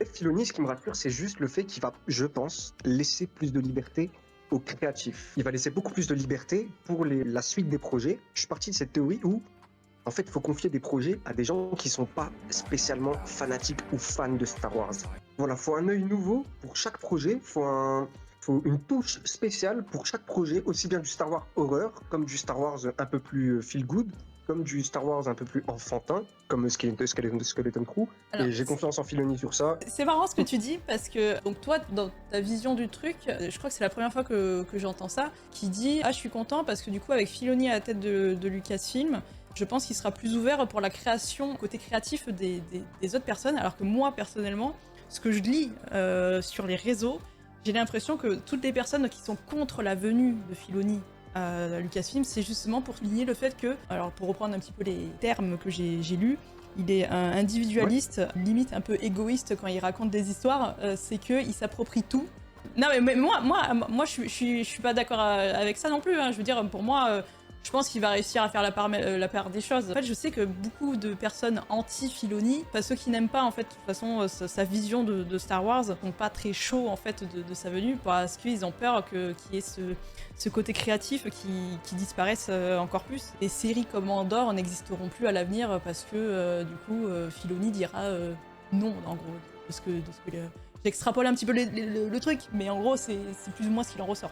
Filoni, ce qui me rassure, c'est juste le fait qu'il va, je pense, laisser plus de liberté aux créatifs. Il va laisser beaucoup plus de liberté pour la suite des projets. Je suis parti de cette théorie où, en fait, il faut confier des projets à des gens qui sont pas spécialement fanatiques ou fans de Star Wars. Voilà, faut un œil nouveau pour chaque projet, faut une touche spéciale pour chaque projet, aussi bien du Star Wars horreur, comme du Star Wars un peu plus feel good, comme du Star Wars un peu plus enfantin, comme Skeleton Crew. Alors, Et j'ai confiance en Filoni sur ça. c'est marrant ce que tu dis parce que donc toi dans ta vision du truc, je crois que c'est la première fois que j'entends ça, qui dit ah je suis content parce que du coup avec Filoni à la tête de Lucasfilm, je pense qu'il sera plus ouvert pour la création, côté créatif des autres personnes, alors que moi personnellement, ce que je lis sur les réseaux, j'ai l'impression que toutes les personnes qui sont contre la venue de Filoni à Lucasfilm, c'est justement pour souligner le fait que, alors pour reprendre un petit peu les termes que j'ai lus, il est un individualiste, limite un peu égoïste quand il raconte des histoires, c'est qu'il s'approprie tout. Non mais moi je suis pas d'accord avec ça non plus, hein. Je veux dire, pour moi, je pense qu'il va réussir à faire la part des choses. En fait, je sais que beaucoup de personnes anti-Filoni, ceux qui n'aiment pas en fait de toute façon sa vision de Star Wars, sont pas très chauds en fait de sa venue parce qu'ils ont peur qu'il y ait ce côté créatif qui disparaisse encore plus. Des séries comme Andor n'existeront plus à l'avenir parce que du coup Filoni dira non en gros de ce que j'extrapole un petit peu le truc, mais en gros c'est plus ou moins ce qu'il en ressort.